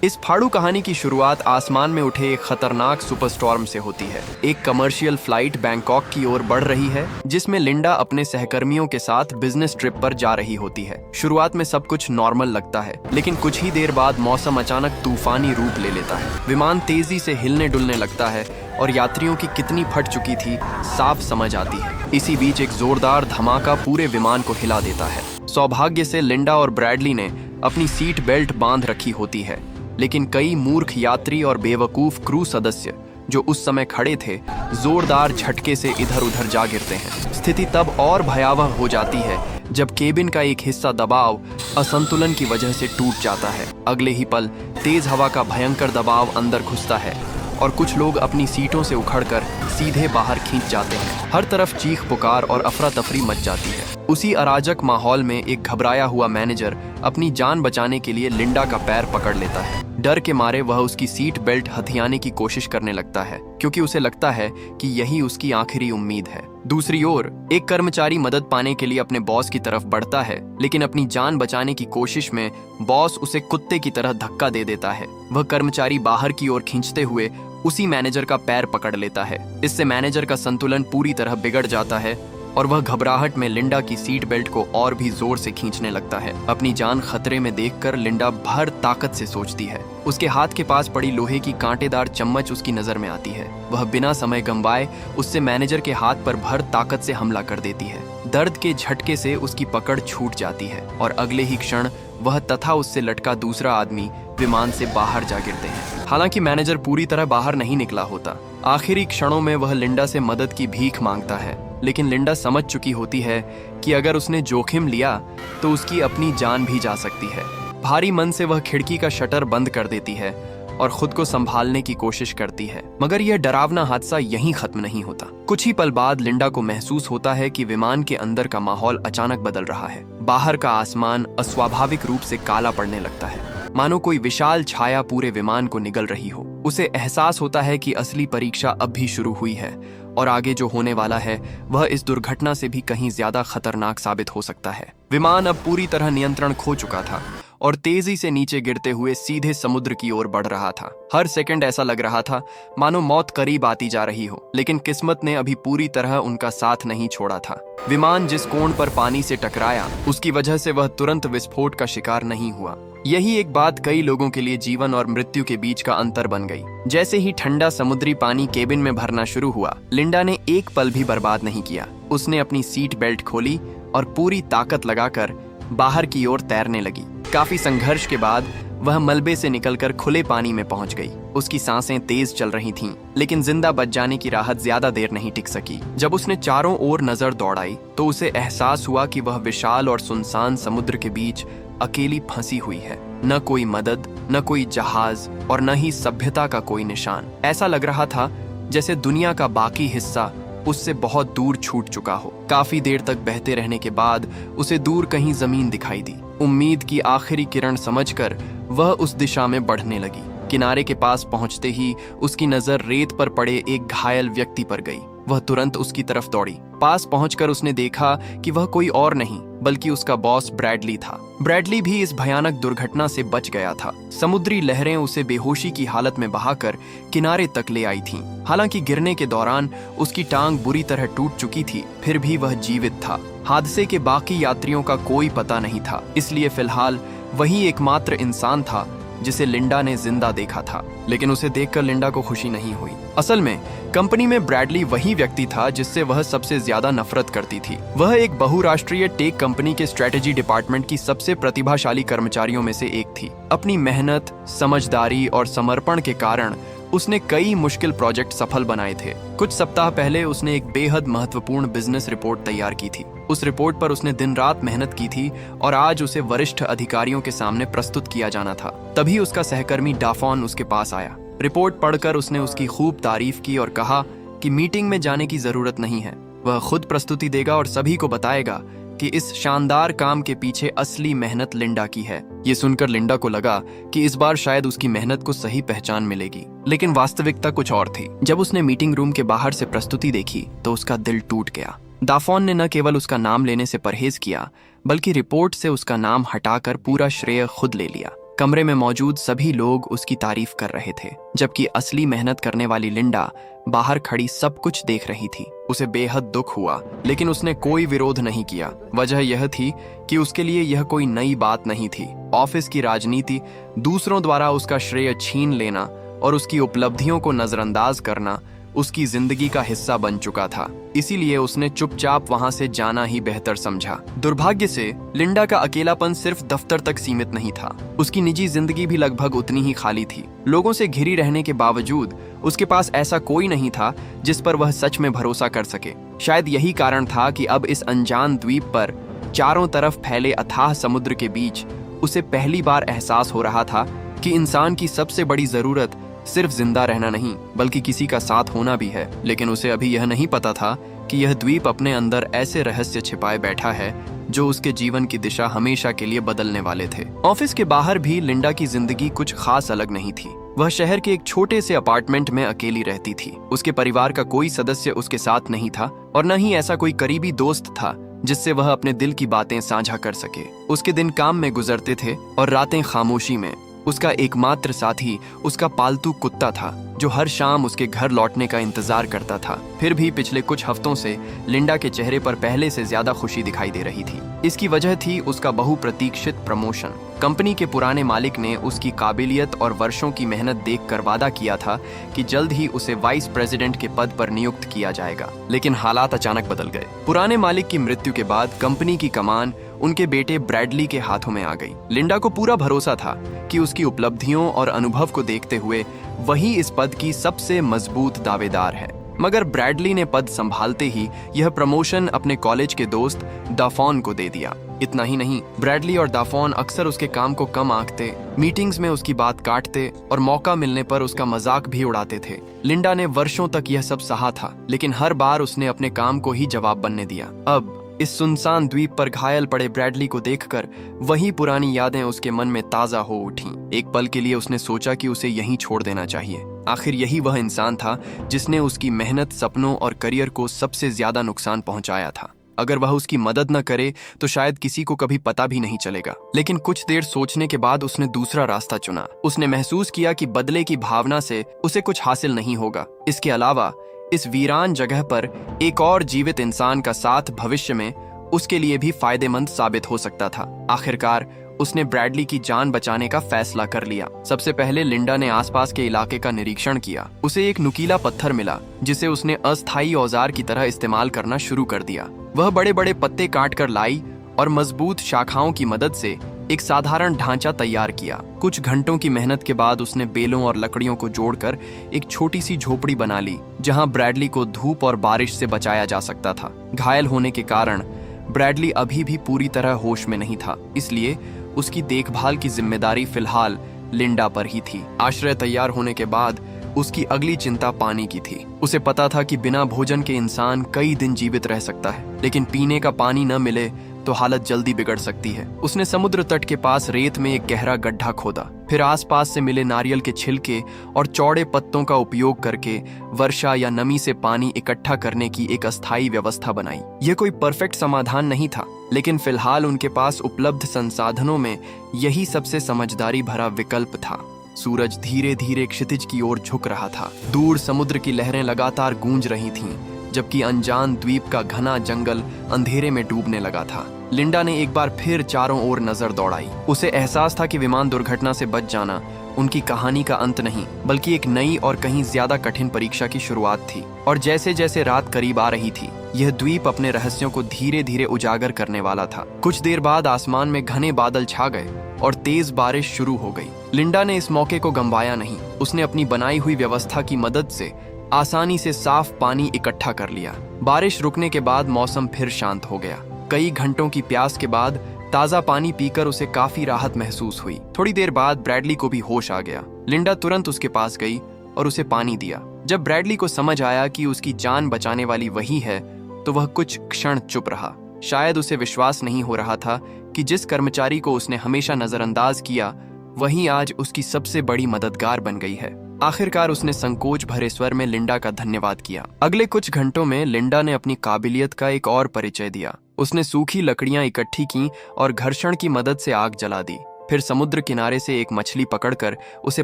इस फाड़ू कहानी की शुरुआत आसमान में उठे एक खतरनाक सुपरस्टॉर्म से होती है। एक कमर्शियल फ्लाइट बैंकॉक की ओर बढ़ रही है, जिसमें लिंडा अपने सहकर्मियों के साथ बिजनेस ट्रिप पर जा रही होती है। शुरुआत में सब कुछ नॉर्मल लगता है, लेकिन कुछ ही देर बाद मौसम अचानक तूफानी रूप ले लेता है। विमान तेजी से हिलने डुलने लगता है और यात्रियों की कितनी फट चुकी थी साफ समझ आती है। इसी बीच एक जोरदार धमाका पूरे विमान को हिला देता है। सौभाग्य से लिंडा और ब्रैडली ने अपनी सीट बेल्ट बांध रखी होती है, लेकिन कई मूर्ख यात्री और बेवकूफ क्रू सदस्य जो उस समय खड़े थे, जोरदार झटके से इधर उधर जा गिरते हैं। स्थिति तब और भयावह हो जाती है जब केबिन का एक हिस्सा दबाव असंतुलन की वजह से टूट जाता है। अगले ही पल तेज हवा का भयंकर दबाव अंदर घुसता है और कुछ लोग अपनी सीटों से उखड़कर सीधे बाहर खींच जाते हैं। हर तरफ चीख पुकार और अफरा तफरी मच जाती है। उसी अराजक माहौल में एक घबराया हुआ मैनेजर अपनी जान बचाने के लिए लिंडा का पैर पकड़ लेता है। डर के मारे वह उसकी सीट बेल्ट हथियाने की कोशिश करने लगता है, क्योंकि उसे लगता है कि यही उसकी आखिरी उम्मीद है। दूसरी ओर एक कर्मचारी मदद पाने के लिए अपने बॉस की तरफ बढ़ता है, लेकिन अपनी जान बचाने की कोशिश में बॉस उसे कुत्ते की तरह धक्का दे देता है। वह कर्मचारी बाहर की ओर खींचते हुए उसी मैनेजर का पैर पकड़ लेता है। इससे मैनेजर का संतुलन पूरी तरह बिगड़ जाता है और वह घबराहट में लिंडा की सीट बेल्ट को और भी जोर से खींचने लगता है। अपनी जान खतरे में देखकर लिंडा भर ताकत से सोचती है। उसके हाथ के पास पड़ी लोहे की कांटेदार चम्मच उसकी नजर में आती है। वह बिना समय गंवाए उससे मैनेजर के हाथ पर भर ताकत से हमला कर देती है। दर्द के झटके से उसकी पकड़ छूट जाती है और अगले ही क्षण वह तथा उससे लटका दूसरा आदमी विमान से बाहर जा गिरते हैं। हालांकि मैनेजर पूरी तरह बाहर नहीं निकला होता। आखिरी क्षणों में वह लिंडा से मदद की भीख मांगता है, लेकिन लिंडा समझ चुकी होती है कि अगर उसने जोखिम लिया तो उसकी अपनी जान भी जा सकती है। भारी मन से वह खिड़की का शटर बंद कर देती है और खुद को संभालने की कोशिश करती है, मगर यह डरावना हादसा यहीं खत्म नहीं होता। कुछ ही पल बाद लिंडा को महसूस होता है कि विमान के अंदर का माहौल अचानक बदल रहा है। बाहर का आसमान अस्वाभाविक रूप से काला पड़ने लगता है, मानो कोई विशाल छाया पूरे विमान को निगल रही हो। उसे एहसास होता है कि असली परीक्षा अब भी शुरू हुई है और आगे जो होने वाला है वह इस दुर्घटना से भी कहीं ज्यादा खतरनाक साबित हो सकता है। विमान अब पूरी तरह नियंत्रण खो चुका था और तेजी से नीचे गिरते हुए सीधे समुद्र की ओर बढ़ रहा था। हर सेकंड ऐसा लग रहा था मानो मौत करीब आती जा रही हो, लेकिन किस्मत ने अभी पूरी तरह उनका साथ नहीं छोड़ा था। विमान जिस कोण पर पानी से टकराया, उसकी वजह से वह तुरंत विस्फोट का शिकार नहीं हुआ। यही एक बात कई लोगों के लिए जीवन और मृत्यु के बीच का अंतर बन गई। जैसे ही ठंडा समुद्री पानी केबिन में भरना शुरू हुआ, लिंडा ने एक पल भी बर्बाद नहीं किया। उसने अपनी सीट बेल्ट खोली और पूरी ताकत लगाकर बाहर की ओर तैरने लगी। काफी संघर्ष के बाद वह मलबे से निकलकर खुले पानी में पहुंच गई। उसकी सांसें तेज चल रही थीं, लेकिन जिंदा बच जाने की राहत ज्यादा देर नहीं टिक सकी। जब उसने चारों ओर नजर दौड़ाई तो उसे एहसास हुआ कि वह विशाल और सुनसान समुद्र के बीच अकेली फंसी हुई है। न कोई मदद, न कोई जहाज और न ही सभ्यता का कोई निशान। ऐसा लग रहा था जैसे दुनिया का बाकी हिस्सा उससे बहुत दूर छूट चुका हो। काफी देर तक बहते रहने के बाद उसे दूर कहीं जमीन दिखाई दी। उम्मीद की आखिरी किरण समझकर वह उस दिशा में बढ़ने लगी। किनारे के पास पहुंचते ही उसकी नजर रेत पर पड़े एक घायल व्यक्ति पर गई। वह तुरंत उसकी तरफ दौड़ी। पास पहुंचकर उसने देखा कि वह कोई और नहीं बल्कि उसका बॉस ब्रैडली था। ब्रैडली भी इस भयानक दुर्घटना से बच गया था। समुद्री लहरें उसे बेहोशी की हालत में बहाकर किनारे तक ले आई थीं। हालांकि गिरने के दौरान उसकी टांग बुरी तरह टूट चुकी थी, फिर भी वह जीवित था। हादसे के बाकी यात्रियों का कोई पता नहीं था, इसलिए फिलहाल वही एकमात्र इंसान था जिसे लिंडा ने जिंदा देखा था। लेकिन उसे देखकर लिंडा को खुशी नहीं हुई। असल में कंपनी में ब्रैडली वही व्यक्ति था जिससे वह सबसे ज्यादा नफरत करती थी। वह एक बहुराष्ट्रीय टेक कंपनी के स्ट्रेटेजी डिपार्टमेंट की सबसे प्रतिभाशाली कर्मचारियों में से एक थी। अपनी मेहनत, समझदारी और समर्पण के कारण उसने कई मुश्किल प्रोजेक्ट सफल बनाए थे। कुछ सप्ताह पहले उसने एक बेहद महत्वपूर्ण बिजनेस रिपोर्ट तैयार की थी। उस रिपोर्ट पर उसने दिन रात मेहनत की थी और आज उसे वरिष्ठ अधिकारियों के सामने प्रस्तुत किया जाना था। तभी उसका सहकर्मी डाफॉन उसके पास आया। रिपोर्ट पढ़कर उसने उसकी खूब तारीफ की और कहा कि मीटिंग में जाने की जरूरत नहीं है, वह खुद प्रस्तुति देगा और सभी को बताएगा कि इस शानदार काम के पीछे असली मेहनत लिंडा की है। ये सुनकर लिंडा को लगा कि इस बार शायद उसकी मेहनत को सही पहचान मिलेगी, लेकिन वास्तविकता कुछ और थी। जब उसने मीटिंग रूम के बाहर से प्रस्तुति देखी तो उसका दिल टूट गया। दाफोन ने न केवल उसका नाम लेने से परहेज किया, बल्कि रिपोर्ट से उसका नाम हटाकर पूरा श्रेय खुद ले लिया। कमरे में मौजूद सभी लोग उसकी तारीफ कर रहे थे, जबकि असली मेहनत करने वाली लिंडा बाहर खड़ी सब कुछ देख रही थी। उसे बेहद दुख हुआ, लेकिन उसने कोई विरोध नहीं किया। वजह यह थी कि उसके लिए यह कोई नई बात नहीं थी। ऑफिस की राजनीति, दूसरों द्वारा उसका श्रेय छीन लेना और उसकी उपलब्धियों को नजरअंदाज करना उसकी जिंदगी का हिस्सा बन चुका था। इसीलिए उसने चुपचाप वहां से जाना ही बेहतर समझा। दुर्भाग्य से लिंडा का अकेलापन सिर्फ दफ्तर तक सीमित नहीं था। उसकी निजी जिंदगी भी लगभग उतनी ही खाली थी। लोगों से घिरी रहने के बावजूद उसके पास ऐसा कोई नहीं था जिस पर वह सच में भरोसा कर सके। शायद यही कारण था कि अब इस अनजान द्वीप पर चारों तरफ फैले अथाह समुद्र के बीच उसे पहली बार एहसास हो रहा था कि इंसान की सबसे बड़ी जरूरत सिर्फ जिंदा रहना नहीं, बल्कि किसी का साथ होना भी है। लेकिन उसे अभी यह नहीं पता था कि यह द्वीप अपने अंदर ऐसे रहस्य छिपाए बैठा है जो उसके जीवन की दिशा हमेशा के लिए बदलने वाले थे। ऑफिस के बाहर भी लिंडा की जिंदगी कुछ खास अलग नहीं थी। वह शहर के एक छोटे से अपार्टमेंट में अकेली रहती थी। उसके परिवार का कोई सदस्य उसके साथ नहीं था और न ही ऐसा कोई करीबी दोस्त था जिससे वह अपने दिल की बातें साझा कर सके। उसके दिन काम में गुजरते थे और रातें खामोशी में। उसका एकमात्र साथी उसका पालतू कुत्ता था, जो हर शाम उसके घर लौटने का इंतजार करता था। फिर भी पिछले कुछ हफ्तों से लिंडा के चेहरे पर पहले से ज्यादा खुशी दिखाई दे रही थी। इसकी वजह थी उसका बहुप्रतीक्षित प्रमोशन। कंपनी के पुराने मालिक ने उसकी काबिलियत और वर्षों की मेहनत देखकर वादा किया था कि जल्द ही उसे वाइस प्रेसिडेंट के पद पर नियुक्त किया जाएगा। लेकिन हालात अचानक बदल गए। पुराने मालिक की मृत्यु के बाद कंपनी की कमान उनके बेटे ब्रैडली के हाथों में आ गई। लिंडा को पूरा भरोसा था कि उसकी उपलब्धियों और अनुभव को देखते हुए वही इस पद की सबसे मजबूत दावेदार है। मगर ब्रैडली ने पद संभालते ही यह प्रमोशन अपने कॉलेज के दोस्त दाफोन को दे दिया। इतना ही नहीं, ब्रैडली और दाफोन अक्सर उसके काम को कम आंकते, मीटिंग्स में उसकी बात काटते और मौका मिलने पर उसका मजाक भी उड़ाते थे। लिंडा ने वर्षों तक यह सब सहा था, लेकिन हर बार उसने अपने काम को ही जवाब बनने दिया। अब इस सुनसान द्वीप पर घायल पड़े ब्रैडली को देखकर वही पुरानी यादें उसके मन में ताजा हो उठीं। एक पल के लिए उसने सोचा कि उसे यहीं छोड़ देना चाहिए। आखिर यही वह इंसान था जिसने उसकी मेहनत, सपनों और करियर को सबसे ज्यादा नुकसान पहुंचाया था। अगर वह उसकी मदद न करे तो शायद किसी को कभी पता भी नहीं चलेगा। लेकिन कुछ देर सोचने के बाद उसने दूसरा रास्ता चुना। उसने महसूस किया कि बदले की भावना से उसे कुछ हासिल नहीं होगा। इसके अलावा इस वीरान जगह पर एक और जीवित इंसान का साथ भविष्य में उसके लिए भी फायदेमंद साबित हो सकता था। आखिरकार उसने ब्रैडली की जान बचाने का फैसला कर लिया। सबसे पहले लिंडा ने आसपास के इलाके का निरीक्षण किया। उसे एक नुकीला पत्थर मिला जिसे उसने अस्थायी औजार की तरह इस्तेमाल करना शुरू कर दिया। वह बड़े बड़े पत्ते काट कर लाई और मजबूत शाखाओं की मदद से एक साधारण ढांचा तैयार किया। कुछ घंटों की मेहनत के बाद उसने बेलों और लकड़ियों को जोड़कर एक छोटी सी झोपड़ी बना ली, जहां ब्रैडली को धूप और बारिश से बचाया जा सकता था। घायल होने के कारण ब्रैडली अभी भी पूरी तरह होश में नहीं था, इसलिए उसकी देखभाल की जिम्मेदारी फिलहाल लिंडा पर ही थी। आश्रय तैयार होने के बाद उसकी अगली चिंता पानी की थी। उसे पता था कि बिना भोजन के इंसान कई दिन जीवित रह सकता है, लेकिन पीने का पानी न मिले तो हालत जल्दी बिगड़ सकती है। उसने समुद्र तट के पास रेत में एक गहरा गड्ढा खोदा, फिर आसपास से मिले नारियल के छिलके और चौड़े पत्तों का उपयोग करके वर्षा या नमी से पानी इकट्ठा करने की एक अस्थायी व्यवस्था बनाई। यह कोई परफेक्ट समाधान नहीं था, लेकिन फिलहाल उनके पास उपलब्ध संसाधनों में यही सबसे समझदारी भरा विकल्प था। सूरज धीरे धीरे क्षितिज की ओर झुक रहा था। दूर समुद्र की लहरें लगातार गूंज रही थीं, जबकि अनजान द्वीप का घना जंगल अंधेरे में डूबने लगा था। लिंडा ने एक बार फिर चारों ओर नजर दौड़ाई। उसे एहसास था कि विमान दुर्घटना से बच जाना उनकी कहानी का अंत नहीं, बल्कि एक नई और कहीं ज्यादा कठिन परीक्षा की शुरुआत थी। और जैसे जैसे रात करीब आ रही थी, यह द्वीप अपने रहस्यों को धीरे धीरे उजागर करने वाला था। कुछ देर बाद आसमान में घने बादल छा गए और तेज बारिश शुरू हो गई। लिंडा ने इस मौके को गंवाया नहीं। उसने अपनी बनाई हुई व्यवस्था की मदद से आसानी से साफ पानी इकट्ठा कर लिया। बारिश रुकने के बाद मौसम फिर शांत हो गया। कई घंटों की प्यास के बाद ताजा पानी पीकर उसे काफी राहत महसूस हुई। थोड़ी देर बाद ब्रैडली को भी होश आ गया। लिंडा तुरंत उसके पास गई और उसे पानी दिया। जब ब्रैडली को समझ आया कि उसकी जान बचाने वाली वही है, तो वह कुछ क्षण चुप रहा। शायद उसे विश्वास नहीं हो रहा था कि जिस कर्मचारी को उसने हमेशा नजरअंदाज किया, वही आज उसकी सबसे बड़ी मददगार बन गई है। आखिरकार उसने संकोच भरे स्वर में लिंडा का धन्यवाद किया। अगले कुछ घंटों में लिंडा ने अपनी काबिलियत का एक और परिचय दिया। उसने सूखी लकड़ियां इकट्ठी की और घर्षण की मदद से आग जला दी। फिर समुद्र किनारे से एक मछली पकड़कर उसे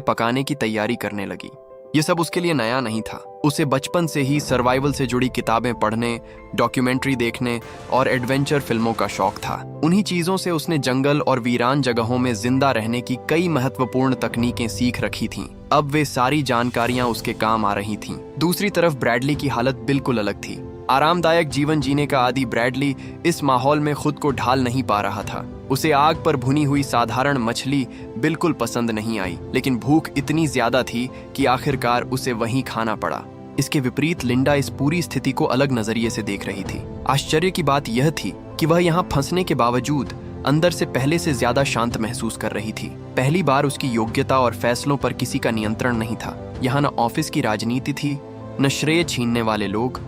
पकाने की तैयारी करने लगी। ये सब उसके लिए नया नहीं था। उसे बचपन से ही सर्वाइवल से जुड़ी किताबें पढ़ने, डॉक्यूमेंट्री देखने और एडवेंचर फिल्मों का शौक था। उन्हीं चीजों से उसने जंगल और वीरान जगहों में जिंदा रहने की कई महत्वपूर्ण तकनीकें सीख रखी थीं। अब वे सारी जानकारियां उसके काम आ रही थीं। दूसरी तरफ ब्रैडली की हालत बिल्कुल अलग थी। आरामदायक जीवन जीने का आदी ब्रैडली इस माहौल में खुद को ढाल नहीं पा रहा था। उसे आग पर भुनी हुई साधारण मछली बिल्कुल पसंद नहीं आई, लेकिन भूख इतनी ज्यादा थी कि आखिरकार उसे वहीं खाना पड़ा। इसके विपरीत लिंडा इस पूरी स्थिति को अलग नजरिए से देख रही थी। आश्चर्य की बात यह थी कि वह यहाँ फंसने के बावजूद अंदर से पहले से ज्यादा शांत महसूस कर रही थी। पहली बार उसकी योग्यता और फैसलों पर किसी का नियंत्रण नहीं था। यहाँ न ऑफिस की राजनीति थी, न श्रेय छीनने वाले लोग,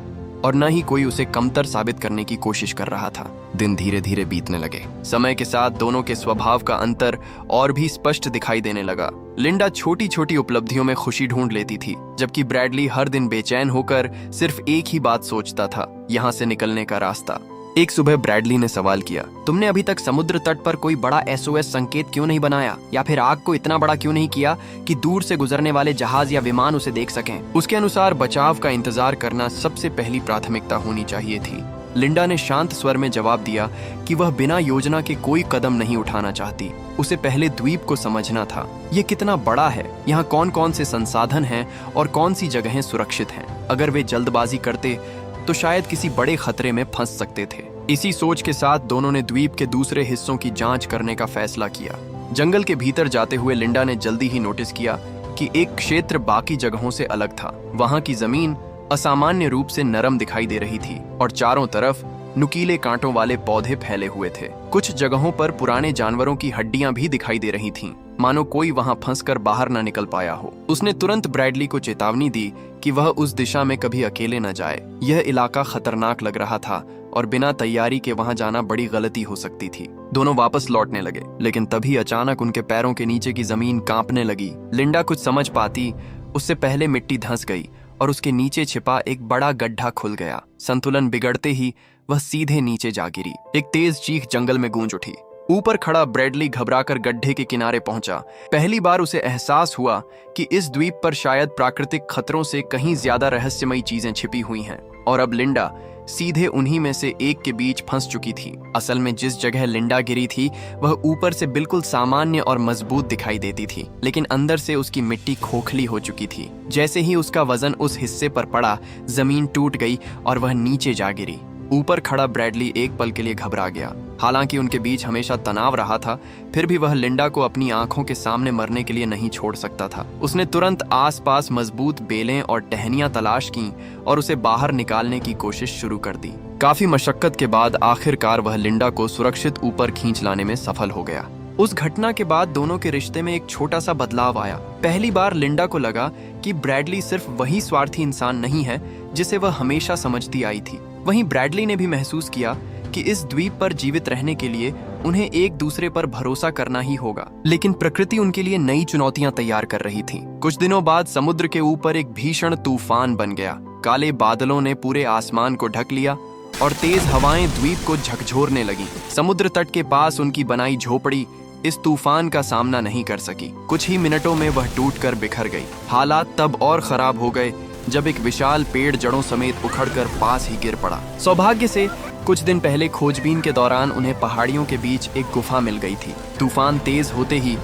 और न ही कोई उसे कमतर साबित करने की कोशिश कर रहा था। दिन धीरे धीरे बीतने लगे। समय के साथ दोनों के स्वभाव का अंतर और भी स्पष्ट दिखाई देने लगा। लिंडा छोटी छोटी उपलब्धियों में खुशी ढूंढ लेती थी, जबकि ब्रैडली हर दिन बेचैन होकर सिर्फ एक ही बात सोचता था, यहाँ से निकलने का रास्ता। एक सुबह ब्रैडली ने सवाल किया, तुमने अभी तक समुद्र तट पर कोई बड़ा SOS संकेत क्यों नहीं बनाया, या फिर आग को इतना बड़ा क्यों नहीं किया कि दूर से गुजरने वाले जहाज या विमान उसे देख सकें? उसके अनुसार बचाव का इंतजार करना सबसे पहली प्राथमिकता होनी चाहिए थी। लिंडा ने शांत स्वर में जवाब दिया कि वह बिना योजना के कोई कदम नहीं उठाना चाहती। उसे पहले द्वीप को समझना था। ये कितना बड़ा है, यहाँ कौन कौन से संसाधन हैं और कौन सी जगहें सुरक्षित हैं। अगर वे जल्दबाजी करते तो शायद किसी बड़े खतरे में फंस सकते थे। इसी सोच के साथ दोनों ने द्वीप के दूसरे हिस्सों की जांच करने का फैसला किया। जंगल के भीतर जाते हुए लिंडा ने जल्दी ही नोटिस किया कि एक क्षेत्र बाकी जगहों से अलग था। वहां की जमीन असामान्य रूप से नरम दिखाई दे रही थी और चारों तरफ नुकीले कांटों वाले पौधे फैले हुए थे। कुछ जगहों पर पुराने जानवरों की हड्डियां भी दिखाई दे रही थीं, मानो कोई वहां फंसकर बाहर न निकल पाया हो। उसने तुरंत ब्रैडली को चेतावनी दी कि वह उस दिशा में कभी अकेले न जाए। यह इलाका खतरनाक लग रहा था और बिना तैयारी के वहां जाना बड़ी गलती हो सकती थी। दोनों वापस लौटने लगे, लेकिन तभी अचानक उनके पैरों के नीचे की जमीन कांपने लगी। लिंडा कुछ समझ पाती उससे पहले मिट्टी धंस गई और उसके नीचे छिपा एक बड़ा गड्ढा खुल गया। संतुलन बिगड़ते ही वह सीधे नीचे जा गिरी। एक तेज चीख जंगल में गूंज उठी। ऊपर खड़ा ब्रैडली घबराकर गड्ढे के किनारे पहुंचा। पहली बार उसे एहसास हुआ कि इस द्वीप पर शायद प्राकृतिक खतरों से कहीं ज्यादा रहस्यमयी चीजें छिपी हुई हैं, और अब लिंडा सीधे उन्हीं में से एक के बीच फंस चुकी थी। असल में जिस जगह लिंडा गिरी थी वह ऊपर से बिल्कुल सामान्य और मजबूत दिखाई देती थी, लेकिन अंदर से उसकी मिट्टी खोखली हो चुकी थी। जैसे ही उसका वजन उस हिस्से पर पड़ा, जमीन टूट गई और वह नीचे जा गिरी। ऊपर खड़ा ब्रैडली एक पल के लिए घबरा गया। हालांकि उनके बीच हमेशा तनाव रहा था, फिर भी वह लिंडा को अपनी आंखों के सामने मरने के लिए नहीं छोड़ सकता था। उसने तुरंत आसपास मजबूत बेलें और टहनियां तलाश की और उसे बाहर निकालने की कोशिश शुरू कर दी। काफी मशक्कत के बाद आखिरकार वह लिंडा को सुरक्षित ऊपर खींच लाने में सफल हो गया। उस घटना के बाद दोनों के रिश्ते में एक छोटा सा बदलाव आया। पहली बार लिंडा को लगा कि ब्रैडली सिर्फ वही स्वार्थी इंसान नहीं है जिसे वह हमेशा समझती आई थी। वहीं ब्रैडली ने भी महसूस किया कि इस द्वीप पर जीवित रहने के लिए उन्हें एक दूसरे पर भरोसा करना ही होगा। लेकिन प्रकृति उनके लिए नई चुनौतियां तैयार कर रही थी। कुछ दिनों बाद समुद्र के ऊपर एक भीषण तूफान बन गया। काले बादलों ने पूरे आसमान को ढक लिया और तेज हवाएं द्वीप को झकझोरने लगीं। समुद्र तट के पास उनकी बनाई झोपड़ी इस तूफान का सामना नहीं कर सकी। कुछ ही मिनटों में वह टूटकर बिखर गई। हालात तब और खराब हो गए जब एक विशाल पेड़ जड़ों समेत उखड़कर पास ही गिर पड़ा। सौभाग्य से कुछ दिन पहले खोजबीन के दौरान उन्हें पहाड़ियों के बीच एक गुफा मिल गई थी। तूफान तेज होते ही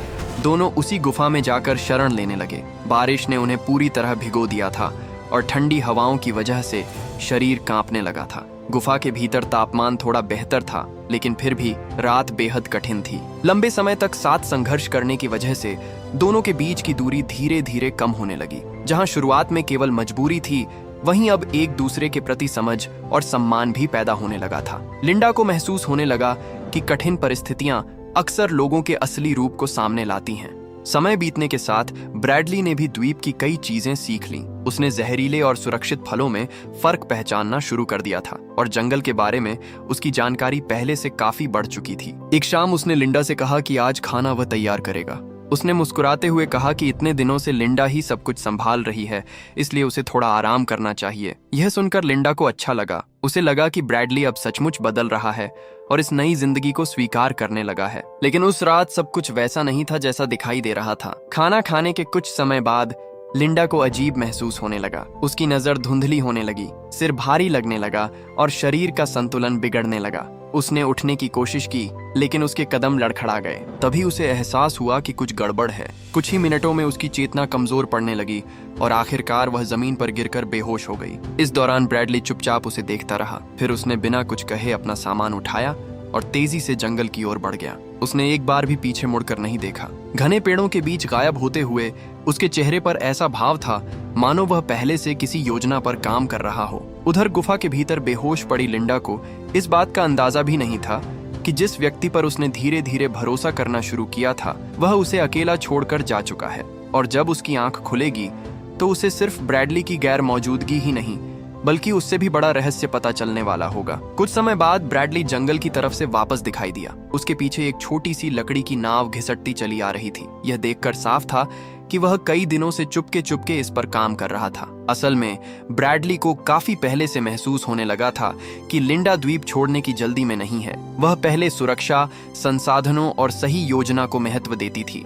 दोनों उसी गुफा में जाकर शरण लेने लगे। बारिश ने उन्हें पूरी तरह भिगो दिया था और ठंडी हवाओं की वजह से शरीर कांपने लगा था। गुफा के भीतर तापमान थोड़ा बेहतर था, लेकिन फिर भी रात बेहद कठिन थी। लंबे समय तक साथ संघर्ष करने की वजह से दोनों के बीच की दूरी धीरे धीरे कम होने लगी। जहां शुरुआत में केवल मजबूरी थी, वहीं अब एक दूसरे के प्रति समझ और सम्मान भी पैदा होने लगा था। लिंडा को महसूस होने लगा कि कठिन परिस्थितियां अक्सर लोगों के असली रूप को सामने लाती हैं। समय बीतने के साथ ब्रैडली ने भी द्वीप की कई चीजें सीख लीं। उसने जहरीले और सुरक्षित फलों में फर्क पहचानना शुरू कर दिया था और जंगल के बारे में उसकी जानकारी पहले से काफी बढ़ चुकी थी। एक शाम उसने लिंडा से कहा कि आज खाना वह तैयार करेगा। उसने मुस्कुराते हुए कहा कि इतने दिनों से लिंडा ही सब कुछ संभाल रही है, इसलिए उसे थोड़ा आराम करना चाहिए। यह सुनकर लिंडा को अच्छा लगा। उसे लगा कि ब्रैडली अब सचमुच बदल रहा है और इस नई जिंदगी को स्वीकार करने लगा है। लेकिन उस रात सब कुछ वैसा नहीं था जैसा दिखाई दे रहा था। खाना खाने के कुछ समय बाद लिंडा को अजीब महसूस होने लगा। उसकी नजर धुंधली होने लगी, सिर भारी लगने लगा और शरीर का संतुलन बिगड़ने लगा। उसने उठने की कोशिश की, लेकिन उसके कदम लड़खड़ा गए। तभी उसे एहसास हुआ कि कुछ गड़बड़ है। कुछ ही मिनटों में उसकी चेतना कमजोर पड़ने लगी और आखिरकार वह जमीन पर गिरकर बेहोश हो गई। इस दौरान ब्रैडली चुपचाप उसे देखता रहा। फिर उसने बिना कुछ कहे अपना सामान उठाया और तेजी से जंगल की ओर बढ़ गया। उसने एक बार भी पीछे मुड़कर नहीं देखा। घने पेड़ों के बीच गायब होते हुए उसके चेहरे पर ऐसा भाव था मानो वह पहले से किसी योजना पर काम कर रहा हो। उधर गुफा के भीतर बेहोश पड़ी लिंडा को इस बात का अंदाजा भी नहीं था कि जिस व्यक्ति पर उसने धीरे धीरे भरोसा करना शुरू किया था वह उसे अकेला छोड़कर जा चुका है। और जब उसकी आंख खुलेगी तो उसे सिर्फ ब्रैडली की गैर मौजूदगी ही नहीं बल्कि उससे भी बड़ा रहस्य पता चलने वाला होगा। कुछ समय बाद ब्रैडली जंगल की तरफ से वापस दिखाई दिया। उसके पीछे एक छोटी सी लकड़ी की नाव घिसटती चली आ रही थी। यह देखकर साफ था कि वह कई दिनों से चुपके चुपके इस पर काम कर रहा था। असल में ब्रैडली को काफी पहले से महसूस होने लगा था कि लिंडा द्वीप छोड़ने की जल्दी में नहीं है। वह पहले सुरक्षा, संसाधनों और सही योजना को महत्व देती थी,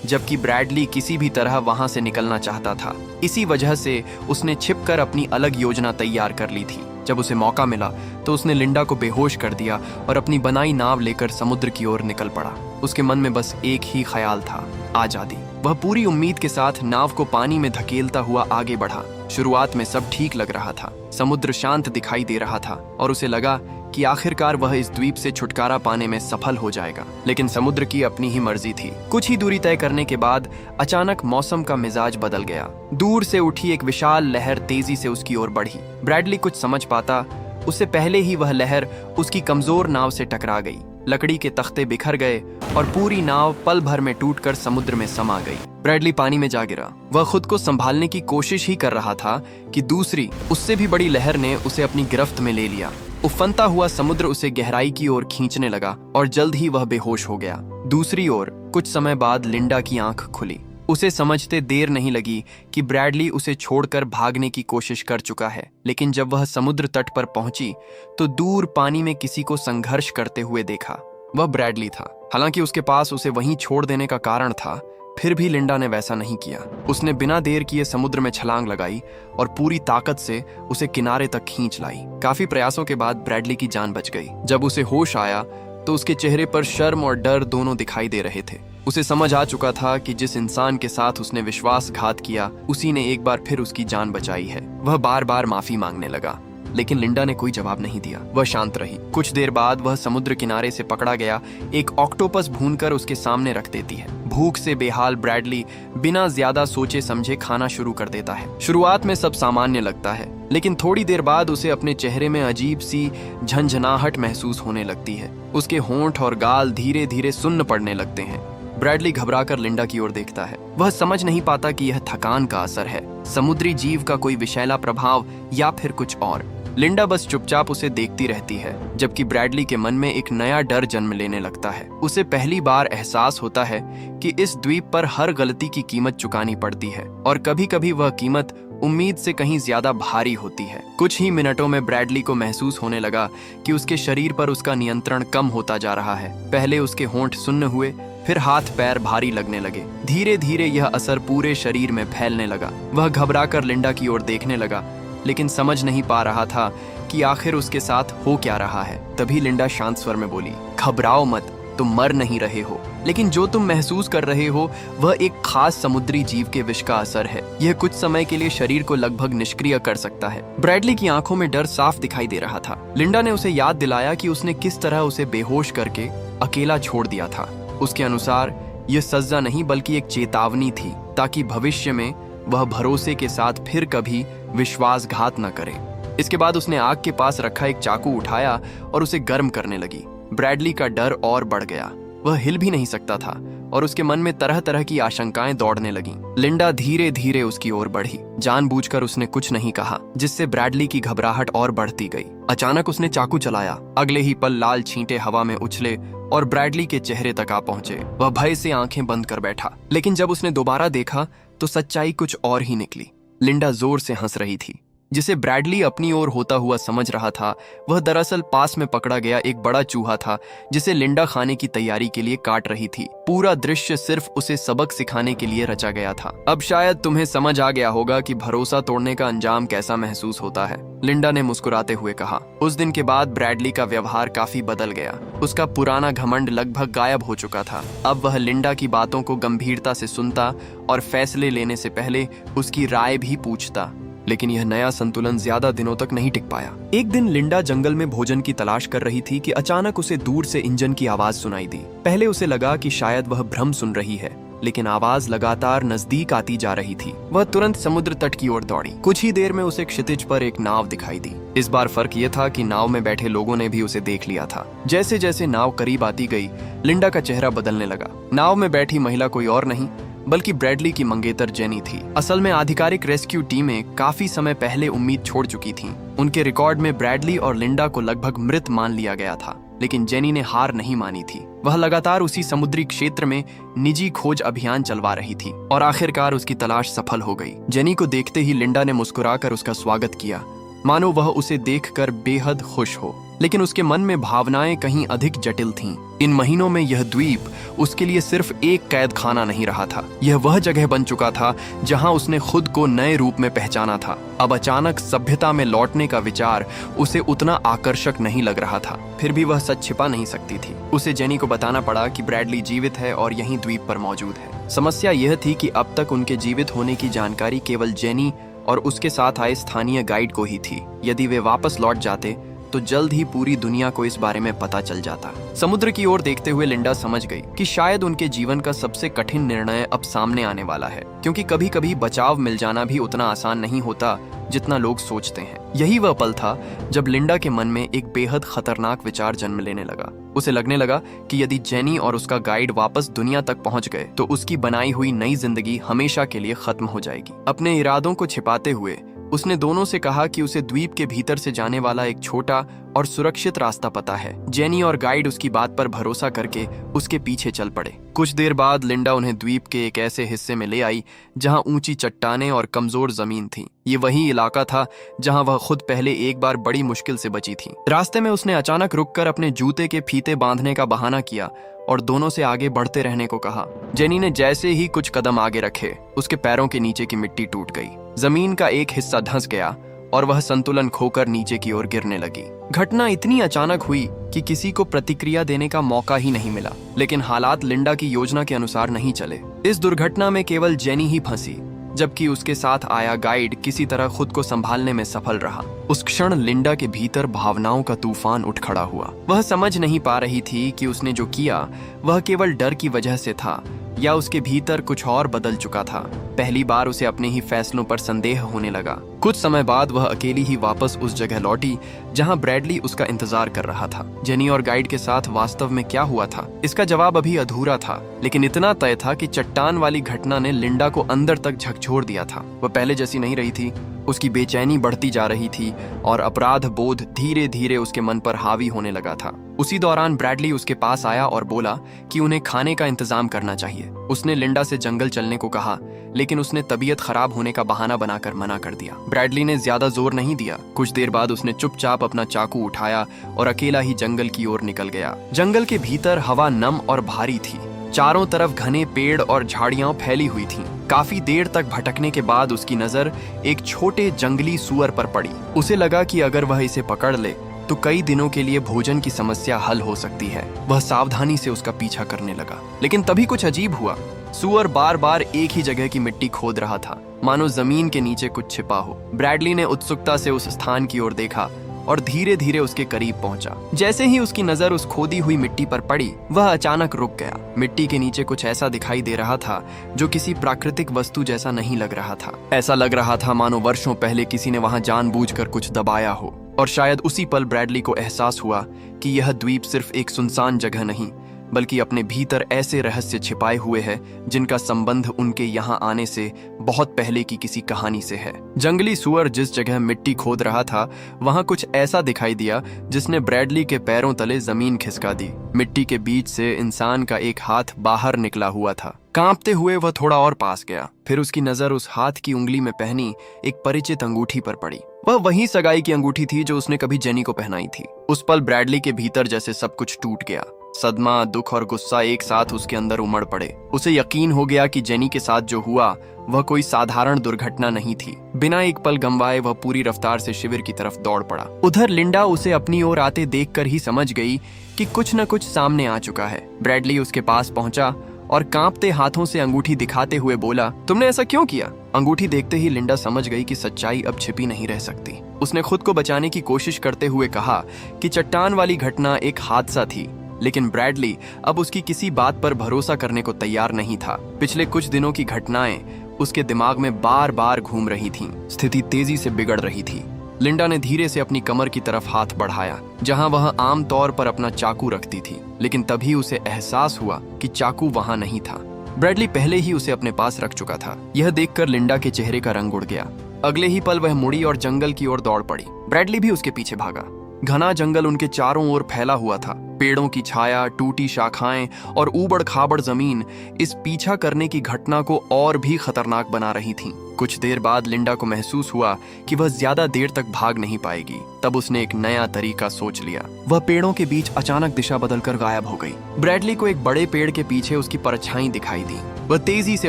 जबकि ब्रैडली किसी भी तरह वहां से निकलना चाहता था। इसी वजह से उसने छिपकर अपनी अलग योजना तैयार कर ली थी। जब उसे मौका मिला तो उसने लिंडा को बेहोश कर दिया और अपनी बनाई नाव लेकर समुद्र की ओर निकल पड़ा। उसके मन में बस एक ही ख्याल था, आजादी। वह पूरी उम्मीद के साथ नाव को पानी में धकेलता हुआ आगे बढ़ा। शुरुआत में सब ठीक लग रहा था। समुद्र शांत दिखाई दे रहा था और उसे लगा कि आखिरकार वह इस द्वीप से छुटकारा पाने में सफल हो जाएगा। लेकिन समुद्र की अपनी ही मर्जी थी। कुछ ही दूरी तय करने के बाद अचानक मौसम का मिजाज बदल गया। दूर से उठी एक विशाल लहर तेजी से उसकी ओर बढ़ी। ब्रैडली कुछ समझ पाता उससे पहले ही वह लहर उसकी कमजोर नाव से टकरा गई। लकड़ी के तख्ते बिखर गए और पूरी नाव पल भर में टूटकर समुद्र में समा गई। ब्रैडली पानी में जा गिरा। वह खुद को संभालने की कोशिश ही कर रहा था कि दूसरी, उससे भी बड़ी लहर ने उसे अपनी गिरफ्त में ले लिया। उफनता हुआ समुद्र उसे गहराई की ओर खींचने लगा और जल्द ही वह बेहोश हो गया। दूसरी ओर कुछ समय बाद लिंडा की आंख खुली। उसे समझते देर नहीं लगी कि ब्रैडली उसे छोड़कर भागने की कोशिश कर चुका है। लेकिन जब वह समुद्र तट पर पहुंची तो दूर पानी में किसी को संघर्ष करते हुए देखा। वह ब्रैडली था। हालांकि उसके पास उसे वहीं छोड़ देने का कारण था, फिर भी लिंडा ने वैसा नहीं किया। उसने बिना देर किए समुद्र में छलांग लगाई और पूरी ताकत से उसे किनारे तक खींच लाई। काफी प्रयासों के बाद ब्रैडली की जान बच गई। जब उसे होश आया तो उसके चेहरे पर शर्म और डर दोनों दिखाई दे रहे थे। उसे समझ आ चुका था कि जिस इंसान के साथ उसने विश्वासघात किया उसी ने एक बार फिर उसकी जान बचाई है। वह बार बार माफी मांगने लगा, लेकिन लिंडा ने कोई जवाब नहीं दिया। वह शांत रही। कुछ देर बाद वह समुद्र किनारे से पकड़ा गया एक ऑक्टोपस भूनकर उसके सामने रख देती है। भूख से बेहाल ब्रैडली बिना ज्यादा सोचे समझे खाना शुरू कर देता है। शुरुआत में सब सामान्य लगता है, लेकिन थोड़ी देर बाद उसे अपने चेहरे में अजीब सी झंझनाहट महसूस होने लगती है। उसके होंठ और गाल धीरे धीरे सुन्न पड़ने लगते हैं। ब्रैडली घबराकर लिंडा की ओर देखता है। वह समझ नहीं पाता कि यह थकान का असर है, समुद्री जीव का कोई विषैला प्रभाव या फिर कुछ और। लिंडा बस चुपचाप उसे देखती रहती है, जबकि ब्रैडली के मन में एक नया डर जन्म लेने लगता है। उसे पहली बार एहसास होता है कि इस द्वीप पर हर गलती की कीमत चुकानी पड़ती है और कभी कभी वह कीमत उम्मीद से कहीं ज्यादा भारी होती है। कुछ ही मिनटों में ब्रैडली को महसूस होने लगा कि उसके शरीर पर उसका नियंत्रण कम होता जा रहा है। पहले उसके होंठ सुन्न हुए, फिर हाथ पैर भारी लगने लगे। धीरे धीरे यह असर पूरे शरीर में फैलने लगा। वह घबराकर लिंडा की ओर देखने लगा, लेकिन समझ नहीं पा रहा था कि आखिर उसके साथ हो क्या रहा है। तभी लिंडा शांत स्वर में बोली, घबराओ मत, तुम मर नहीं रहे हो, लेकिन जो तुम महसूस कर रहे हो वह एक खास समुद्री जीव के विष का असर है। यह कुछ समय के लिए शरीर को लगभग निष्क्रिय कर सकता है। ब्रैडली की आंखों में डर साफ दिखाई दे रहा था। लिंडा ने उसे याद दिलाया कि उसने किस तरह उसे बेहोश करके अकेला छोड़ दिया था। उसके अनुसार यह सजा नहीं बल्कि एक चेतावनी थी, ताकि भविष्य में वह भरोसे के साथ फिर कभी विश्वासघात न करे। इसके बाद उसने आग के पास रखा एक चाकू उठाया और उसे गर्म करने लगी। ब्रैडली का डर और बढ़ गया। वह हिल भी नहीं सकता था और उसके मन में तरह तरह की आशंकाएं दौड़ने लगीं। लिंडा धीरे धीरे उसकी ओर बढ़ी। जानबूझकर उसने कुछ नहीं कहा, जिससे ब्रैडली की घबराहट और बढ़ती गई। अचानक उसने चाकू चलाया। अगले ही पल लाल छींटे हवा में उछले और ब्रैडली के चेहरे तक आ पहुंचे। वह भय से आंखें बंद कर बैठा, लेकिन जब उसने दोबारा देखा तो सच्चाई कुछ और ही निकली। लिंडा जोर से हंस रही थी। जिसे ब्रैडली अपनी ओर होता हुआ समझ रहा था, वह दरअसल पास में पकड़ा गया एक बड़ा चूहा था जिसे लिंडा खाने की तैयारी के लिए काट रही थी। पूरा दृश्य सिर्फ उसे सबक सिखाने के लिए रचा गया था। अब शायद तुम्हें समझ आ गया होगा कि भरोसा तोड़ने का अंजाम कैसा महसूस होता है, लिंडा ने मुस्कुराते हुए कहा। उस दिन के बाद ब्रैडली का व्यवहार काफी बदल गया। उसका पुराना घमंड लगभग गायब हो चुका था। अब वह लिंडा की बातों को गंभीरता से सुनता और फैसले लेने से पहले उसकी राय भी पूछता। लेकिन यह नया संतुलन ज्यादा दिनों तक नहीं टिक पाया। एक दिन लिंडा जंगल में भोजन की तलाश कर रही थी कि अचानक उसे दूर से इंजन की आवाज सुनाई दी। पहले उसे लगा कि शायद वह भ्रम सुन रही है, लेकिन आवाज लगातार नजदीक आती जा रही थी। वह तुरंत समुद्र तट की ओर दौड़ी। कुछ ही देर में उसे क्षितिज पर एक नाव दिखाई दी। इस बार फर्क यह था कि नाव में बैठे लोगों ने भी उसे देख लिया था। जैसे जैसे नाव करीब आती गई, लिंडा का चेहरा बदलने लगा। नाव में बैठी महिला कोई और नहीं बल्कि ब्रैडली की मंगेतर जेनी थी। असल में आधिकारिक रेस्क्यू टीमें काफी समय पहले उम्मीद छोड़ चुकी थीं। उनके रिकॉर्ड में ब्रैडली और लिंडा को लगभग मृत मान लिया गया था, लेकिन जेनी ने हार नहीं मानी थी। वह लगातार उसी समुद्री क्षेत्र में निजी खोज अभियान चलवा रही थी और आखिरकार उसकी तलाश सफल हो गई। जेनी को देखते ही लिंडा ने मुस्कुराकर उसका स्वागत किया, मानो वह उसे देखकर बेहद खुश हो। लेकिन उसके मन में भावनाएं कहीं अधिक जटिल थीं। इन महीनों में यह द्वीप उसके लिए सिर्फ एक कैद खाना नहीं रहा था, यह वह जगह बन चुका था जहां उसने खुद को नए रूप में पहचाना था। अब अचानक सभ्यता में लौटने का विचार उसे उतना आकर्षक नहीं लग रहा था। फिर भी वह सच छिपा नहीं सकती थी। उसे जेनी को बताना पड़ा कि ब्रैडली जीवित है और यहीं द्वीप पर मौजूद है। समस्या यह थी कि अब तक उनके जीवित होने की जानकारी केवल जेनी और उसके साथ आए स्थानीय गाइड को ही थी। यदि वे वापस लौट जाते तो जल्द ही पूरी दुनिया को इस बारे में पता चल जाता। समुद्र की ओर देखते हुए लिंडा समझ गई कि शायद उनके जीवन का सबसे कठिन निर्णय अब सामने आने वाला है, क्योंकि कभी कभी बचाव मिल जाना भी उतना आसान नहीं होता जितना लोग सोचते हैं। यही वह पल था जब लिंडा के मन में एक बेहद खतरनाक विचार जन्म लेने लगा। उसे लगने लगा कि यदि जेनी और उसका गाइड वापस दुनिया तक पहुंच गए तो उसकी बनाई हुई नई जिंदगी हमेशा के लिए खत्म हो जाएगी। अपने इरादों को छिपाते हुए उसने दोनों से कहा कि उसे द्वीप के भीतर से जाने वाला एक छोटा और सुरक्षित रास्ता पता है। जेनी और गाइड उसकी बात पर भरोसा करके उसके पीछे चल पड़े। कुछ देर बाद लिंडा उन्हें द्वीप के एक ऐसे हिस्से में ले आई जहां ऊंची चट्टानें और कमजोर जमीन थी। ये वही इलाका था जहां वह खुद पहले एक बार बड़ी मुश्किल से बची थी। रास्ते में उसने अचानक रुककर अपने जूते के फीते बांधने का बहाना किया और दोनों से आगे बढ़ते रहने को कहा। जेनी ने जैसे ही कुछ कदम आगे रखे, उसके पैरों के नीचे की मिट्टी टूट गई। जमीन का एक हिस्सा धंस गया और वह संतुलन खोकर नीचे की ओर गिरने लगी। घटना इतनी अचानक हुई कि किसी को प्रतिक्रिया देने का मौका ही नहीं मिला। लेकिन हालात लिंडा की योजना के अनुसार नहीं चले। इस दुर्घटना में केवल जेनी ही फंसी, जबकि उसके साथ आया गाइड किसी तरह खुद को संभालने में सफल रहा। उस क्षण लिंडा के भीतर भावनाओं का तूफान उठ खड़ा हुआ। वह समझ नहीं पा रही थी कि उसने जो किया वह केवल डर की वजह से था या उसके भीतर कुछ और बदल चुका था। पहली बार उसे अपने ही फैसलों पर संदेह होने लगा। कुछ समय बाद वह अकेली ही वापस उस जगह लौटी जहां ब्रैडली उसका इंतजार कर रहा था। जेनी और गाइड के साथ वास्तव में क्या हुआ था, इसका जवाब अभी अधूरा था, लेकिन इतना तय था कि चट्टान वाली घटना ने लिंडा को अंदर तक झकझोर दिया था। वह पहले जैसी नहीं रही थी। उसकी बेचैनी बढ़ती जा रही थी और अपराध बोध धीरे धीरे उसके मन पर हावी होने लगा था। उसी दौरान ब्रैडली उसके पास आया और बोला कि उन्हें खाने का इंतजाम करना चाहिए। उसने लिंडा से जंगल चलने को कहा, लेकिन उसने तबीयत खराब होने का बहाना बनाकर मना कर दिया। ब्रैडली ने ज्यादा जोर नहीं दिया। कुछ देर बाद उसने चुपचाप अपना चाकू उठाया और अकेला ही जंगल की ओर निकल गया। जंगल के भीतर हवा नम और भारी थी। चारों तरफ घने पेड़ और झाड़ियां फैली हुई थीं। काफी देर तक भटकने के बाद उसकी नजर एक छोटे जंगली सूअर पर पड़ी। उसे लगा कि अगर वह इसे पकड़ ले तो कई दिनों के लिए भोजन की समस्या हल हो सकती है। वह सावधानी से उसका पीछा करने लगा, लेकिन तभी कुछ अजीब हुआ। सूअर बार बार एक ही जगह की मिट्टी खोद रहा था, मानो जमीन के नीचे कुछ छिपा हो। ब्रैडली ने उत्सुकता से उस स्थान की ओर देखा और धीरे धीरे उसके करीब पहुंचा। जैसे ही उसकी नजर उस खोदी हुई मिट्टी पर पड़ी, वह अचानक रुक गया। मिट्टी के नीचे कुछ ऐसा दिखाई दे रहा था जो किसी प्राकृतिक वस्तु जैसा नहीं लग रहा था। ऐसा लग रहा था मानो वर्षों पहले किसी ने वहां जानबूझकर कुछ दबाया हो। और शायद उसी पल ब्रैडली को एहसास हुआ कि यह द्वीप सिर्फ एक सुनसान जगह नहीं, बल्कि अपने भीतर ऐसे रहस्य छिपाए हुए है जिनका संबंध उनके यहाँ आने से बहुत पहले की किसी कहानी से है। जंगली सुअर जिस जगह मिट्टी खोद रहा था वहां कुछ ऐसा दिखाई दिया जिसने ब्रैडली के पैरों तले जमीन खिसका दी। मिट्टी के बीच से इंसान का एक हाथ बाहर निकला हुआ था। कांपते हुए वह थोड़ा और पास गया। फिर उसकी नजर उस हाथ की उंगली में पहनी एक परिचित अंगूठी पर पड़ी। वह वही सगाई की अंगूठी थी जो उसने कभी जेनी को पहनाई थी। उस पल ब्रैडली के भीतर जैसे सब कुछ टूट गया। सदमा, दुख और गुस्सा एक साथ उसके अंदर उमड़ पड़े। उसे यकीन हो गया कि जेनी के साथ जो हुआ वह कोई साधारण दुर्घटना नहीं थी। बिना एक पल गंवाए वह पूरी रफ्तार से शिविर की तरफ दौड़ पड़ा। उधर लिंडा उसे अपनी ओर आते देखकर ही समझ गई कि कुछ न कुछ सामने आ चुका है। ब्रैडली उसके पास पहुंचा और कांपते हाथों से अंगूठी दिखाते हुए बोला, तुमने ऐसा क्यों किया? अंगूठी देखते ही लिंडा समझ गई कि सच्चाई अब छिपी नहीं रह सकती। उसने खुद को बचाने की कोशिश करते हुए कहा कि चट्टान वाली घटना एक हादसा थी, लेकिन ब्रैडली अब उसकी किसी बात पर भरोसा करने को तैयार नहीं था। पिछले कुछ दिनों की घटनाएं उसके दिमाग में बार बार घूम रही थीं। स्थिति तेजी से बिगड़ रही थी। लिंडा ने धीरे से अपनी कमर की तरफ हाथ बढ़ाया, जहां वह आम तौर पर अपना चाकू रखती थी, लेकिन तभी उसे एहसास हुआ कि चाकू वहां नहीं था। ब्रैडली पहले ही उसे अपने पास रख चुका था। यह देखकर लिंडा के चेहरे का रंग उड़ गया। अगले ही पल वह मुड़ी और जंगल की ओर दौड़ पड़ी। ब्रैडली भी उसके पीछे भागा। घना जंगल उनके चारों ओर फैला हुआ था। पेड़ों की छाया, टूटी शाखाएं और ऊबड़ खाबड़ जमीन इस पीछा करने की घटना को और भी खतरनाक बना रही थीं। कुछ देर बाद लिंडा को महसूस हुआ कि वह ज्यादा देर तक भाग नहीं पाएगी। तब उसने एक नया तरीका सोच लिया। वह पेड़ों के बीच अचानक दिशा बदलकर गायब हो गई। ब्रैडली को एक बड़े पेड़ के पीछे उसकी परछाई दिखाई दी। वह तेजी से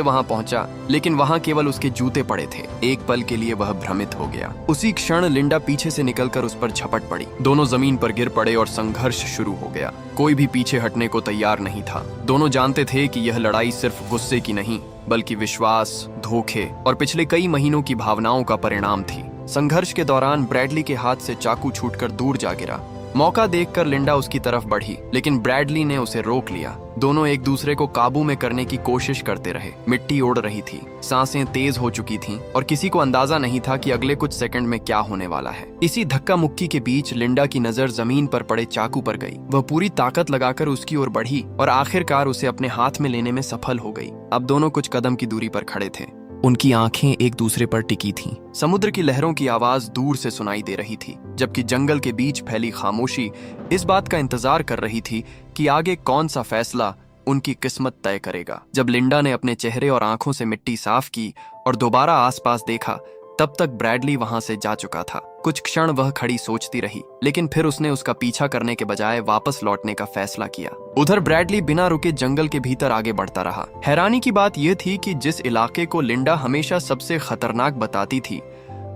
वहां पहुंचा, लेकिन वहां केवल उसके जूते पड़े थे। एक पल के लिए वह भ्रमित हो गया। उसी क्षण लिंडा पीछे से निकलकर उस पर झपट पड़ी। दोनों जमीन पर गिर पड़े और संघर्ष शुरू हो गया। कोई भी पीछे हटने को तैयार नहीं था। दोनों जानते थे कि यह लड़ाई सिर्फ गुस्से की नहीं, बल्कि विश्वास, धोखे और पिछले कई महीनों की भावनाओं का परिणाम थी। संघर्ष के दौरान ब्रैडली के हाथ से चाकू छूटकर दूर जा गिरा। मौका देखकर लिंडा उसकी तरफ बढ़ी, लेकिन ब्रैडली ने उसे रोक लिया। दोनों एक दूसरे को काबू में करने की कोशिश करते रहे। मिट्टी उड़ रही थी, सांसें तेज हो चुकी थीं और किसी को अंदाजा नहीं था कि अगले कुछ सेकंड में क्या होने वाला है। इसी धक्का मुक्की के बीच लिंडा की नजर जमीन पर पड़े चाकू पर गई। वह पूरी ताकत लगाकर उसकी ओर बढ़ी और आखिरकार उसे अपने हाथ में लेने में सफल हो गई। अब दोनों कुछ कदम की दूरी पर खड़े थे। उनकी आंखें एक दूसरे पर टिकी थीं। समुद्र की लहरों की आवाज दूर से सुनाई दे रही थी, जबकि जंगल के बीच फैली खामोशी इस बात का इंतजार कर रही थी कि आगे कौन सा फैसला उनकी किस्मत तय करेगा। जब लिंडा ने अपने चेहरे और आंखों से मिट्टी साफ की और दोबारा आसपास देखा, तब तक ब्रैडली वहां से जा चुका था। कुछ क्षण वह खड़ी सोचती रही, लेकिन फिर उसने उसका पीछा करने के बजाय वापस लौटने का फैसला किया। उधर ब्रैडली बिना रुके जंगल के भीतर आगे बढ़ता रहा। हैरानी की बात यह थी कि जिस इलाके को लिंडा हमेशा सबसे खतरनाक बताती थी,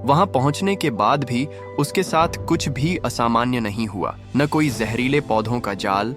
वहां पहुंचने के बाद भी उसके साथ कुछ भी असामान्य नहीं हुआ। न कोई जहरीले पौधों का जाल,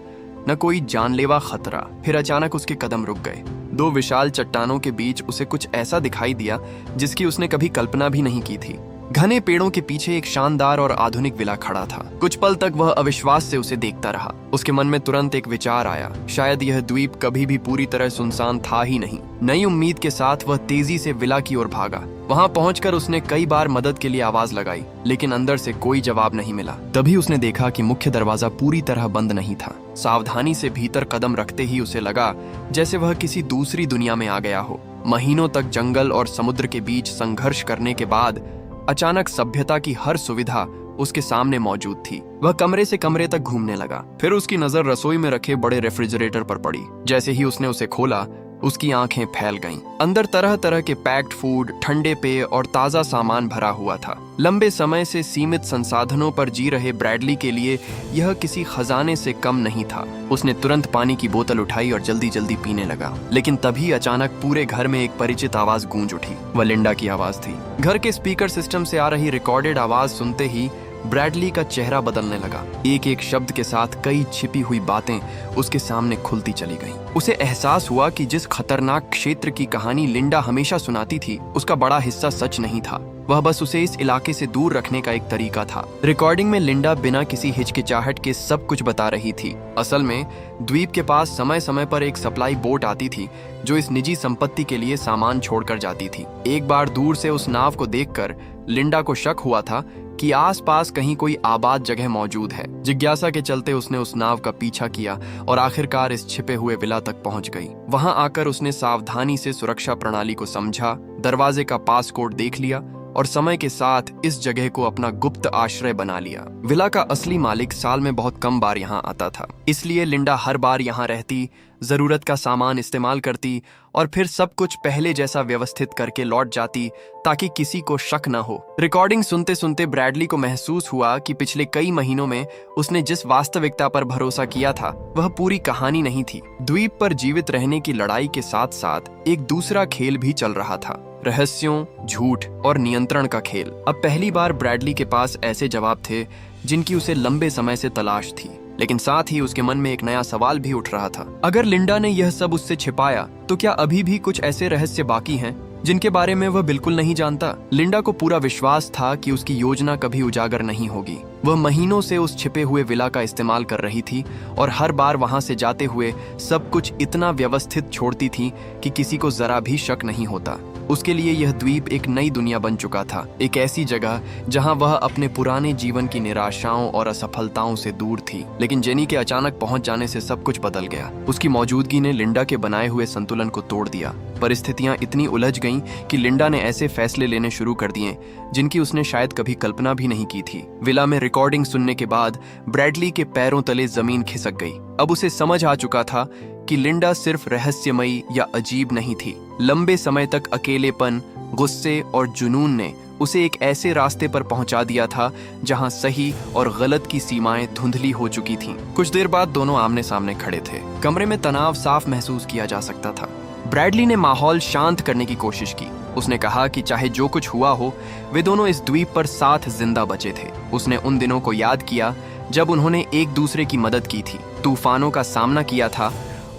न कोई जानलेवा खतरा। फिर अचानक उसके कदम रुक गए। दो विशाल चट्टानों के बीच उसे कुछ ऐसा दिखाई दिया जिसकी उसने कभी कल्पना भी नहीं की थी। घने पेड़ों के पीछे एक शानदार और आधुनिक विला खड़ा था। कुछ पल तक वह अविश्वास से उसे देखता रहा। उसके मन में तुरंत एक विचार आया, शायद यह द्वीप कभी भी पूरी तरह सुनसान था ही नहीं। नई उम्मीद के साथ वह तेजी से विला की ओर भागा। वहां पहुंचकर उसने कई बार मदद के लिए आवाज लगाई, लेकिन अंदर से कोई जवाब नहीं मिला। तभी उसने देखा कि मुख्य दरवाजा पूरी तरह बंद नहीं था। सावधानी से भीतर कदम रखते ही उसे लगा जैसे वह किसी दूसरी दुनिया में आ गया हो। महीनों तक जंगल और समुद्र के बीच संघर्ष करने के बाद अचानक सभ्यता की हर सुविधा उसके सामने मौजूद थी। वह कमरे से कमरे तक घूमने लगा। फिर उसकी नजर रसोई में रखे बड़े रेफ्रिजरेटर पर पड़ी। जैसे ही उसने उसे खोला, उसकी आंखें फैल गईं। अंदर तरह तरह के पैक्ड फूड, ठंडे पेय और ताजा सामान भरा हुआ था। लंबे समय से सीमित संसाधनों पर जी रहे ब्रैडली के लिए यह किसी खजाने से कम नहीं था। उसने तुरंत पानी की बोतल उठाई और जल्दी जल्दी पीने लगा। लेकिन तभी अचानक पूरे घर में एक परिचित आवाज गूंज उठी। वह लिंडा की आवाज थी। घर के स्पीकर सिस्टम से आ रही रिकॉर्डेड आवाज सुनते ही ब्रैडली का चेहरा बदलने लगा। एक एक शब्द के साथ कई छिपी हुई बातें उसके सामने खुलती चली गईं। उसे एहसास हुआ कि जिस खतरनाक क्षेत्र की कहानी लिंडा हमेशा सुनाती थी, उसका बड़ा हिस्सा सच नहीं था। वह बस उसे इस इलाके से दूर रखने का एक तरीका था। रिकॉर्डिंग में लिंडा बिना किसी हिचकिचाहट के सब कुछ बता रही थी। असल में द्वीप के पास समय समय पर एक सप्लाई बोट आती थी जो इस निजी संपत्ति के लिए सामान छोड़कर जाती थी। एक बार दूर से उस नाव को देखकर लिंडा को शक हुआ था कि आसपास कहीं कोई आबाद जगह मौजूद है। जिज्ञासा के चलते उसने उस नाव का पीछा किया और आखिरकार इस छिपे हुए विला तक पहुंच गई। वहां आकर उसने सावधानी से सुरक्षा प्रणाली को समझा, दरवाजे का पासकोड देख लिया और समय के साथ इस जगह को अपना गुप्त आश्रय बना लिया। विला का असली मालिक साल में बहुत कम बार यहाँ आता था, इसलिए लिंडा हर बार यहाँ रहती, जरूरत का सामान इस्तेमाल करती और फिर सब कुछ पहले जैसा व्यवस्थित करके लौट जाती ताकि किसी को शक न हो। रिकॉर्डिंग सुनते सुनते ब्रैडली को महसूस हुआ कि पिछले कई महीनों में उसने जिस वास्तविकता पर भरोसा किया था वह पूरी कहानी नहीं थी। द्वीप पर जीवित रहने की लड़ाई के साथ साथ एक दूसरा खेल भी चल रहा था, रहस्यों, झूठ और नियंत्रण का खेल। अब पहली बार ब्रैडली के पास ऐसे जवाब थे जिनकी उसे लंबे समय से तलाश थी, लेकिन साथ ही उसके मन में एक नया सवाल भी उठ रहा था। अगर लिंडा ने यह सब उससे छिपाया तो क्या अभी भी कुछ ऐसे रहस्य बाकी हैं जिनके बारे में वह बिल्कुल नहीं जानता? लिंडा को पूरा विश्वास था कि उसकी योजना कभी उजागर नहीं होगी। वह महीनों से उस छिपे हुए विला का इस्तेमाल कर रही थी और हर बार वहां से जाते हुए सब कुछ इतना व्यवस्थित छोड़ती थी कि किसी को जरा भी शक नहीं होता। उसके लिए यह द्वीप एक नई दुनिया बन चुका था, एक ऐसी जगह जहां वह अपने पुराने जीवन की निराशाओं और असफलताओं से दूर थी। लेकिन जेनी के अचानक पहुंच जाने से सब कुछ बदल गया। उसकी मौजूदगी ने लिंडा के बनाए हुए संतुलन को तोड़ दिया। परिस्थितियां इतनी उलझ गईं कि लिंडा ने ऐसे फैसले लेने शुरू कर दिए जिनकी उसने शायद कभी कल्पना भी नहीं की थी। विला में रिकॉर्डिंग सुनने के बाद ब्रैडली के पैरों तले जमीन खिसक गई। अब उसे समझ आ चुका था कि लिंडा सिर्फ रहस्यमयी या अजीब नहीं थी। लंबे समय तक अकेलेपन, गुस्से और जुनून ने उसे एक ऐसे रास्ते पर पहुंचा दिया था जहां सही और गलत की सीमाएं धुंधली हो चुकी थीं। कुछ देर बाद दोनों आमने सामने खड़े थे। कमरे में तनाव साफ महसूस किया जा सकता था। ब्रैडली ने माहौल शांत करने की कोशिश की। उसने कहा कि चाहे जो कुछ हुआ हो, वे दोनों इस द्वीप पर साथ जिंदा बचे थे। उसने उन दिनों को याद किया जब उन्होंने एक दूसरे की मदद की थी, तूफानों का सामना किया था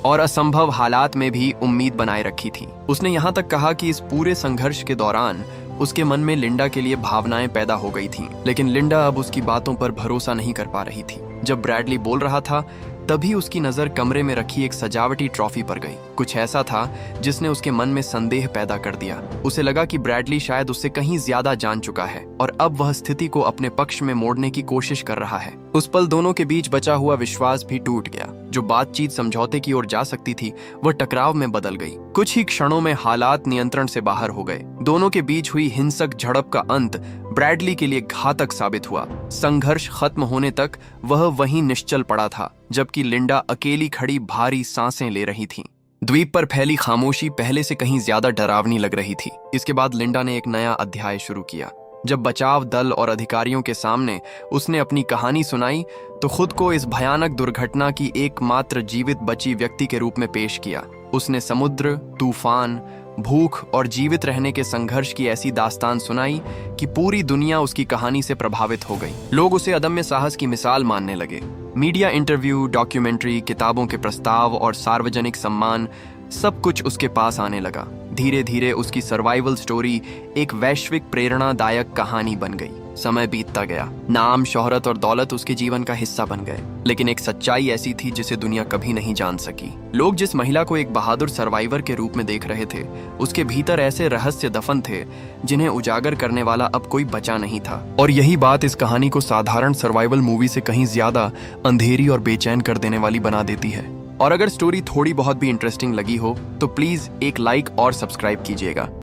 और असंभव हालात में भी उम्मीद बनाए रखी थी। उसने यहाँ तक कहा कि इस पूरे संघर्ष के दौरान उसके मन में लिंडा के लिए भावनाएं पैदा हो गई थीं, लेकिन लिंडा अब उसकी बातों पर भरोसा नहीं कर पा रही थी। जब ब्रैडली बोल रहा था तभी उसकी नजर कमरे में रखी एक सजावटी ट्रॉफी पर गई। कुछ ऐसा था जिसने उसके मन में संदेह पैदा कर दिया। उसे लगा कि ब्रैडली शायद उससे कहीं ज्यादा जान चुका है और अब वह स्थिति को अपने पक्ष में मोड़ने की कोशिश कर रहा है। उस पल दोनों के बीच बचा हुआ विश्वास भी टूट गया। जो बातचीत समझौते की ओर जा सकती थी वह टकराव में बदल गई। कुछ ही क्षणों में हालात नियंत्रण से बाहर हो गए। दोनों के बीच हुई हिंसक झड़प का अंत ब्रैडली के लिए घातक साबित हुआ। संघर्ष खत्म होने तक वह वहीं निश्चल पड़ा था, जबकि लिंडा अकेली खड़ी भारी सांसें ले रही थी। द्वीप पर फैली खामोशी पहले से कहीं ज्यादा डरावनी लग रही थी। इसके बाद लिंडा ने एक नया अध्याय शुरू किया। जब बचाव दल और अधिकारियों के सामने उसने अपनी कहानी सुनाई तो खुद को इस भयानक दुर्घटना की एकमात्र जीवित बची व्यक्ति के रूप में पेश किया। उसने समुद्र, तूफान, भूख और जीवित रहने के संघर्ष की ऐसी दास्तान सुनाई कि पूरी दुनिया उसकी कहानी से प्रभावित हो गई। लोग उसे अदम्य साहस की मिसाल मानने लगे। मीडिया इंटरव्यू, डॉक्यूमेंट्री, किताबों के प्रस्ताव और सार्वजनिक सम्मान सब कुछ उसके पास आने लगा। धीरे धीरे उसकी सर्वाइवल स्टोरी एक वैश्विक प्रेरणादायक कहानी बन गई। समय बीतता गया, नाम, शोहरत और दौलत उसके जीवन का हिस्सा बन गए, लेकिन एक सच्चाई ऐसी थी जिसे दुनिया कभी नहीं जान सकी। लोग जिस महिला को एक बहादुर सर्वाइवर के रूप में देख रहे थे, उसके भीतर ऐसे रहस्य दफन थे जिन्हें उजागर करने वाला अब कोई बचा नहीं था। और यही बात इस कहानी को साधारण सर्वाइवल मूवी से कहीं ज्यादा अंधेरी और बेचैन कर देने वाली बना देती है। और अगर स्टोरी थोड़ी बहुत भी इंटरेस्टिंग लगी हो तो प्लीज एक लाइक और सब्सक्राइब कीजिएगा।